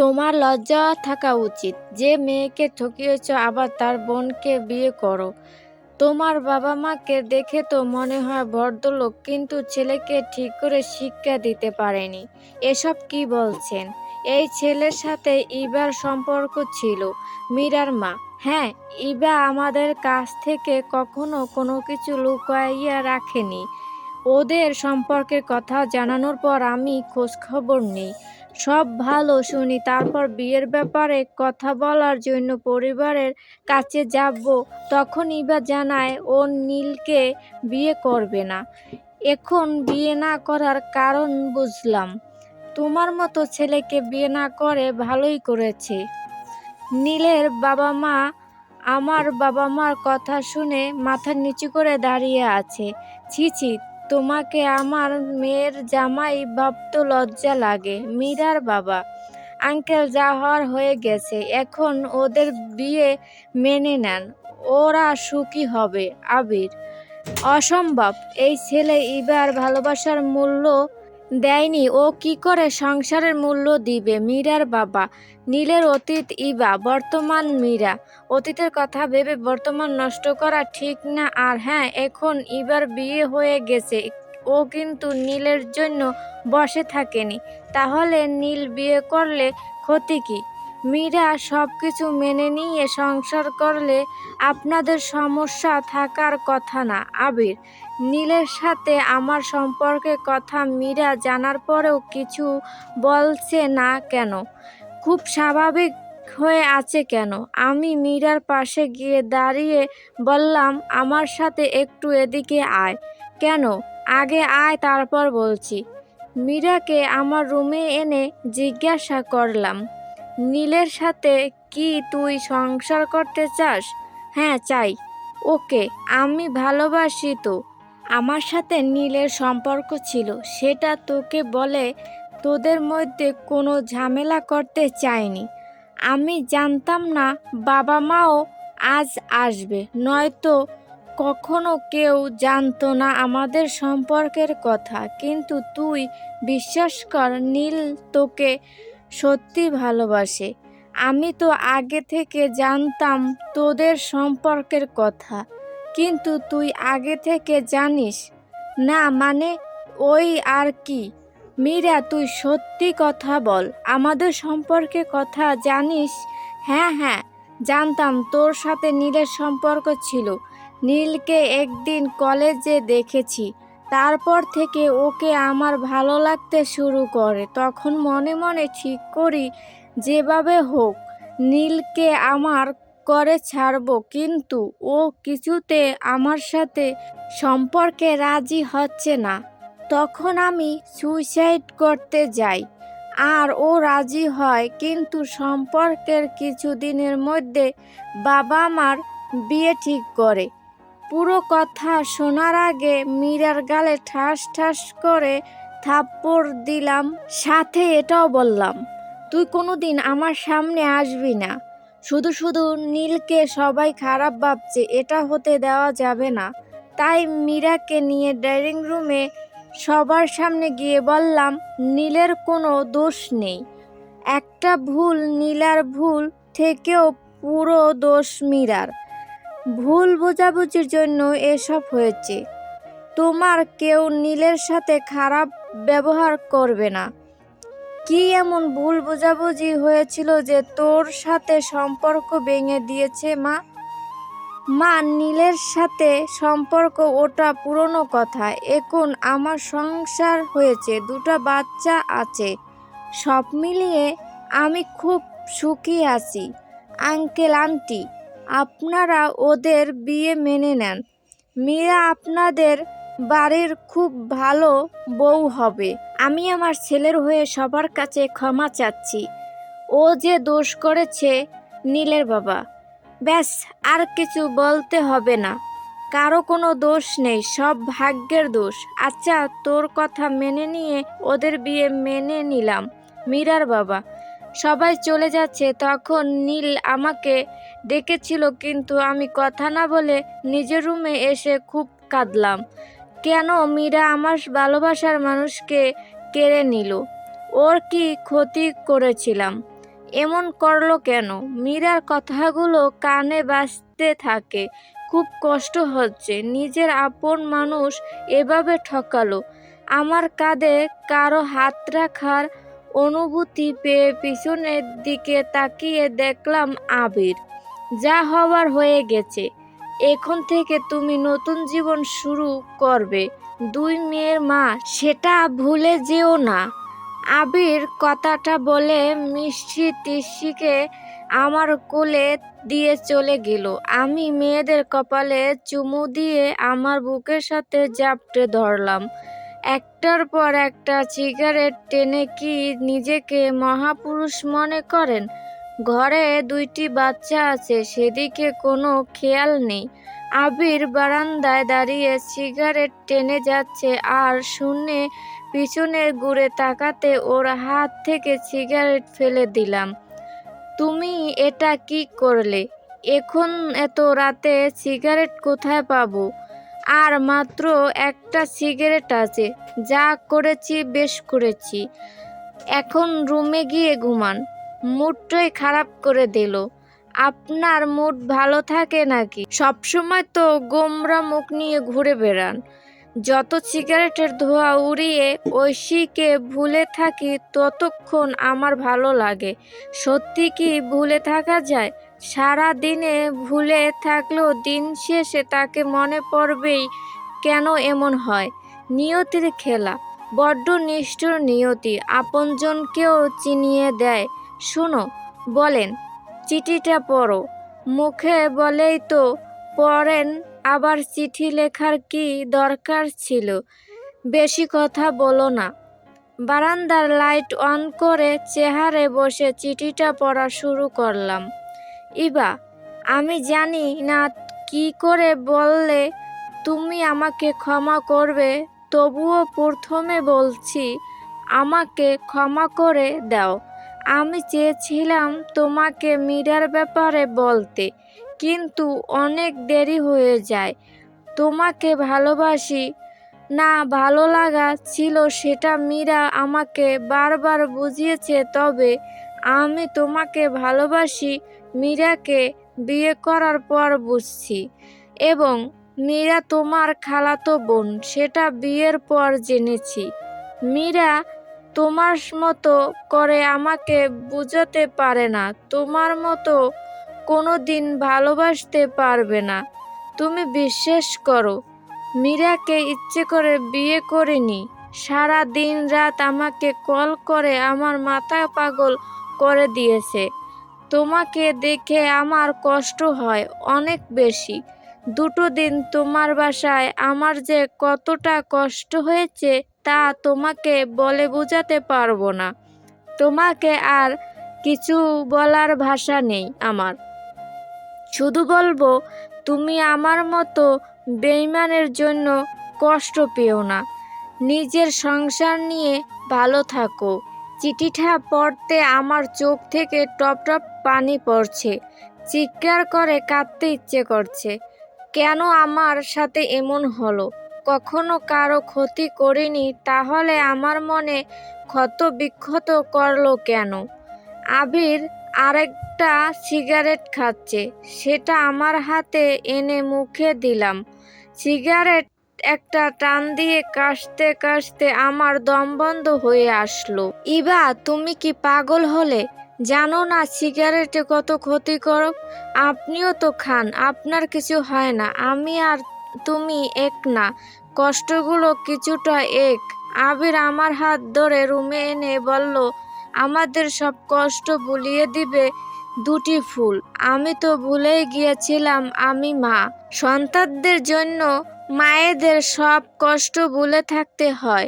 তোমার লজ্জা থাকা উচিত। যে মেয়েকে ঠকিয়েছ আবার তার বোনকে বিয়ে করো। তোমার বাবা মাকে দেখে তো মনে হয় ভদ্রলোক, কিন্তু ছেলেকে ঠিক করে শিক্ষা দিতে পারেনি। এসব কি বলছেন? এই ছেলের সাথে ইবার সম্পর্ক ছিল। মীরার মা: হ্যাঁ, ইবা আমাদের কাছ থেকে কখনো কোনো কিছু লুকাইয়া রাখেনি। ওদের সম্পর্কের কথা জানানোর পর আমি খোঁজখবর নিই, সব ভালো শুনি, তারপর বিয়ের ব্যাপারে কথা বলার জন্য পরিবারের কাছে যাব। তখন ইবা জানায় ও নীলকে বিয়ে করবে না। এখন বিয়ে না করার কারণ বুঝলাম। তোমার মতো ছেলেকে বিয়ে না করে ভালোই করেছে। নীলের বাবা মা আমার বাবা মার কথা শুনে মাথা নিচু করে দাঁড়িয়ে আছে। ছি ছি, তোমাকে আমার মেয়ের জামাই ভাবতে লজ্জা লাগে। মীরার বাবা: আঙ্কেল, যা হওয়ার হয়ে গেছে, এখন ওদের বিয়ে মেনে নেন, ওরা সুখী হবে। আবির: অসম্ভব, এই ছেলে ইবার ভালোবাসার মূল্য দেয়নি, ও কি করে সংসারের মূল্য দিবে? মীরার বাবা: নীলের অতীত ইবা, বর্তমান মীরা। অতীতের কথা ভেবে বর্তমান নষ্ট করা ঠিক না। আর হ্যাঁ, এখন ইবার বিয়ে হয়ে গেছে, ও কিন্তু নীলের জন্য বসে থাকেনি। তাহলে নীল বিয়ে করলে ক্ষতি কি? মীরা: সব কিছু মেনে নিয়ে সংসার করলে আপনাদের সমস্যা থাকার কথা না। আবির: নীলের সাথে আমার সম্পর্কের কথা মীরা জানার পরেও কিছু বলছে না কেন? খুব স্বাভাবিক হয়ে আছে কেন? আমি মীরার পাশে গিয়ে দাঁড়িয়ে বললাম, আমার সাথে একটু এদিকে আয়। কেন? আগে আয়, তারপর বলছি। মীরাকে আমার রুমে এনে জিজ্ঞাসা করলাম, নীলের সাথে কি তুই সংসার করতে চাস? হ্যাঁ, চাই। ওকে, আমি ভালোবাসি তো। আমার সাথে নীলের সম্পর্ক ছিল, সেটা তোকে বলে তোদের মধ্যে কোনো ঝামেলা করতে চাইনি। আমি জানতাম না বাবা মাও আজ আসবে, নয়তো কখনো কেউ জানতো না আমাদের সম্পর্কের কথা। কিন্তু তুই বিশ্বাস কর, নীল তোকে সত্যি ভালোবাসে। আমি তো আগে থেকে জানতাম তোদের সম্পর্কের কথা। কিন্তু তুই আগে থেকে জানিস না মানে? ওই আর কি। মীরা, তুই সত্যি কথা বল, আমাদের সম্পর্কে কথা জানিস? হ্যাঁ হ্যাঁ, জানতাম তোর সাথে নীলের সম্পর্ক ছিল। নীলকে একদিন কলেজে দেখেছি, তারপর থেকে ওকে আমার ভালো লাগতে শুরু করে। তখন মনে মনে ঠিক করি, যেভাবে হোক নীলকে আমার করে ছাড়বো, কিন্তু ও কিছুতে আমার সাথে সম্পর্কে রাজি হচ্ছে না। তখন আমি সুইসাইড করতে যাই, আর ও রাজি হয়। কিন্তু সম্পর্কের কিছুদিনের মধ্যে বাবা আমার বিয়ে ঠিক করে। পুরো কথা শোনার আগে মীরার গালে ঠাস ঠাস করে থাপ্পড় দিলাম, সাথে এটাও বললাম, তুই কোনোদিন আমার সামনে আসবি না। শুধু শুধু নীলকে সবাই খারাপ ভাবছে, এটা হতে দেওয়া যাবে না। তাই মীরাকে নিয়ে ড্রয়িং রুমে সবার সামনে গিয়ে বললাম, নীলের কোনো দোষ নেই। একটা ভুল নীলার, ভুল থেকেও পুরো দোষ মীরার। ভুল বোঝাবুঝির জন্য এসব হয়েছে। তোমার কেউ নীলের সাথে খারাপ ব্যবহার করবে না। কি এমন ভুল বোঝাবুঝি হয়েছিল যে তোর সাথে সম্পর্ক ভেঙে দিয়েছে? মা, নীলের সাথে সম্পর্ক ওটা পুরনো কথা। এখন আমার সংসার হয়েছে, দুটো বাচ্চা আছে, সব মিলিয়ে আমি খুব সুখী আছি। আঙ্কেল আন্টি, আপনারা ওদের বিয়ে মেনে নেন। মীরা আপনাদের বাড়ির খুব ভালো বউ হবে। আমি আমার ছেলের হয়ে সবার কাছে ক্ষমা চাচ্ছি। ও যে দোষ করেছে। নীলের বাবা: ব্যাস, আর কিছু বলতে হবে না। কারো কোনো দোষ নেই, সব ভাগ্যের দোষ। আচ্ছা, তোর কথা মেনে নিয়ে ওদের বিয়ে মেনে নিলাম। মীরার বাবা: সবাই চলে যাচ্ছে, তখন নীল আমাকে ডেকেছিল, কিন্তু আমি কথা না বলে নিজের রুমে এসে খুব কাঁদলাম। কেন মীরা আমার ভালোবাসার মানুষকে কেড়ে নিল? ওর কি ক্ষতি করেছিলাম? এমন করলো কেন? মীরার কথাগুলো কানে বাজতে থাকে। খুব কষ্ট হচ্ছে, নিজের আপন মানুষ এভাবে ঠকালো। আমার কাঁধে কারো হাত রাখার অনুভূতি পেয়ে পিছনের দিকে তাকিয়ে দেখলাম আবির। যা হবার হয়ে গেছে, এখন থেকে তুমি নতুন জীবন শুরু করবে, 2 মেয়ের মা, সেটা ভুলে যেও না। আবির কথাটা বলে মিষ্টি তিসিকে আমার কোলে দিয়ে চলে গেল। আমি মেয়েদের কপালে চুমু দিয়ে আমার বুকের সাথে জাপটে ধরলাম। একটার পর একটা সিগারেট টেনে কি নিজেকে মহাপুরুষ মনে করেন? ঘরে 2টি বাচ্চা আছে, সেদিকে কোনো খেয়াল নেই। আবির বারান্দায় দাঁড়িয়ে সিগারেট টেনে যাচ্ছে আর শুনে পিছনে ঘুরে তাকাতে ওর হাত থেকে সিগারেট ফেলে দিলাম। তুমি এটা কি করলে? এখন এত রাতে সিগারেট কোথায় পাবো? আর মাত্র একটা সিগারেট আছে। যা করেছি বেশ করেছি, এখন রুমে গিয়ে ঘুমান। মুডটাই খারাপ করে দিল। আপনার মুড ভালো থাকে নাকি? সবসময় তো গোমরা মুখ নিয়ে ঘুরে বেড়ান। যত সিগারেটের ধোঁয়া উড়িয়ে ঐশীকে ভুলে থাকি ততক্ষণ আমার ভালো লাগে। সত্যি কি ভুলে থাকা যায়? সারা দিনে ভুলে থাকলেও দিন শেষে তাকে মনে পড়বেই। কেন এমন হয়? নিয়তির খেলা, বড্ড নিষ্ঠুর নিয়তি, আপনজনকেও চিনিয়ে দেয়। শোনো, বলেন, চিঠিটা পড়ো। মুখে বলেই তো পড়েন, আবার চিঠি লেখার কি দরকার ছিল? বেশি কথা বলো না। বারান্দার লাইট অন করে চেয়ারে বসে চিঠিটা পড়া শুরু করলাম। ইবা, আমি জানি না কি করে বললে তুমি আমাকে ক্ষমা করবে, তবুও প্রথমে বলছি, আমাকে ক্ষমা করে দাও। আমি চেয়েছিলাম তোমাকে মীরার ব্যাপারে বলতে, কিন্তু অনেক দেরি হয়ে যায়। তোমাকে ভালোবাসি না, ভালো লাগা ছিল, সেটা মীরা আমাকে বারবার বুঝিয়েছে। তবে আমি তোমাকে ভালোবাসি মীরাকে বিয়ে করার পর বুঝছি, এবং মীরা তোমার খালাতো বোন সেটা বিয়ের পর জেনেছি। মীরা তোমার মতো করে আমাকে বুঝাতে পারে না, তোমার মতো কোনো দিন ভালোবাসতে পারবে না। তুমি বিশ্বাস করো, মীরাকে ইচ্ছে করে বিয়ে করিনি। সারা দিন রাত আমাকে কল করে আমার মাথা পাগল করে দিয়েছে। তোমাকে দেখে আমার কষ্ট হয় অনেক বেশি। 2 দিন তোমার বাসায় আমার যে কতটা কষ্ট হয়েছে তা তোমাকে বলে বোঝাতে পারবো না। তোমাকে আর কিছু বলার ভাষা নেই আমার। শুধু বলবো, তুমি আমার মতো বেঈমানের জন্য কষ্ট পেও না। নিজের সংসার নিয়ে ভালো থাকো। চিঠিটা পড়তে আমার চোখ থেকে টপ টপ পানি পড়ছে। চিৎকার করে কাঁদতে ইচ্ছে করছে। কেন আমার সাথে এমন হলো? কখনো কারো ক্ষতি করিনি, তাহলে আমার মনে ক্ষত বিক্ষত করলো কেন? আবির আরেকটা সিগারেট খাচ্ছে, সেটা আমার হাতে এনে মুখে দিলাম। সিগারেট একটা টান দিয়ে কাশতে কাশতে আমার দম বন্ধ হয়ে আসলো। ইবা, তুমি কি পাগল হলে? জানো না সিগারেটে কত ক্ষতিকর? আপনিও তো খান, আপনার কিছু হয় না। আমি আর তুমি এক না, কষ্টগুলো কিছুটা এক। আবির আমার হাত ধরে রুমে এনে বলল, আমাদের সব কষ্ট ভুলিয়ে দিবে 2টি ফুল। আমি তো ভুলেই গিয়েছিলাম আমি মা। সন্তানদের জন্য মায়েদের সব কষ্ট ভুলে থাকতে হয়।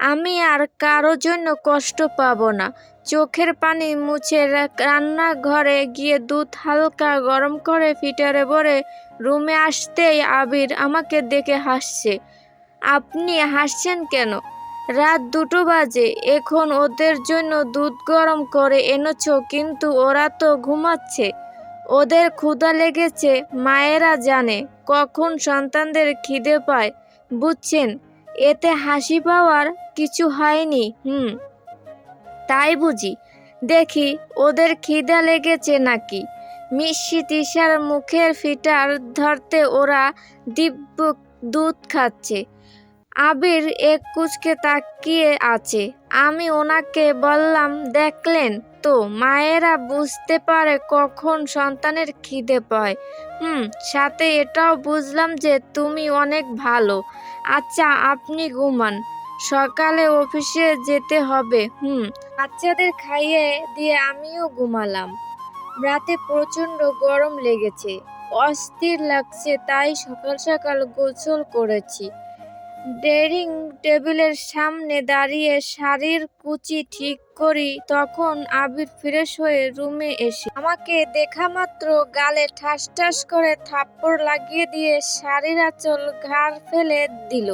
আমি আর কারো জন্য কষ্ট পাবো না। চোখের পানি মুছে রান্নাঘরে গিয়ে দুধ হালকা গরম করে ফিটারে ভরে রুমে আসতেই আবির আমাকে দেখে হাসছে। আপনি হাসছেন কেন? রাত 2টো বাজে, এখন ওদের জন্য দুধ গরম করে এনেছো, কিন্তু ওরা তো ঘুমাচ্ছে। ওদের ক্ষুধা লেগেছে। মায়েরা জানে কখন সন্তানদের খিদে পায়, বুঝছেন? এতে হাসি পাওয়ার কিছু হয়নি। তাই বুঝি? দেখি ওদের খিদা লেগেছে নাকি। মিষ্টি তিশার মুখের ফিটার ধরতে ওরা দিব্য দুধ খাচ্ছে। আবির এক কুঁচকে তাকিয়ে আছে। আমি ওনাকে বললাম, দেখলেন তো, মায়েরা বুঝতে পারে কখন সন্তানের খিদে পায়। সাথে এটাও বুঝলাম যে তুমি অনেক ভালো। আচ্ছা, আপনি ঘুমান, সকালে অফিসে যেতে হবে। বাচ্চাদের খাইয়ে দিয়ে আমিও ঘুমালাম। রাতে প্রচণ্ড গরম লেগেছে, অস্থির লাগছে, তাই সকাল সকাল গোসল করেছি। ড্রেসিং টেবিলের সামনে দাঁড়িয়ে শাড়ির কুচি ঠিক করি, তখন আবির ফ্রেশ হয়ে রুমে এসে আমাকে দেখা মাত্র গালে ঠাস ঠাস করে থাপ্পড় লাগিয়ে দিয়ে শাড়ির আঁচল ঘাড় ফেলে দিল।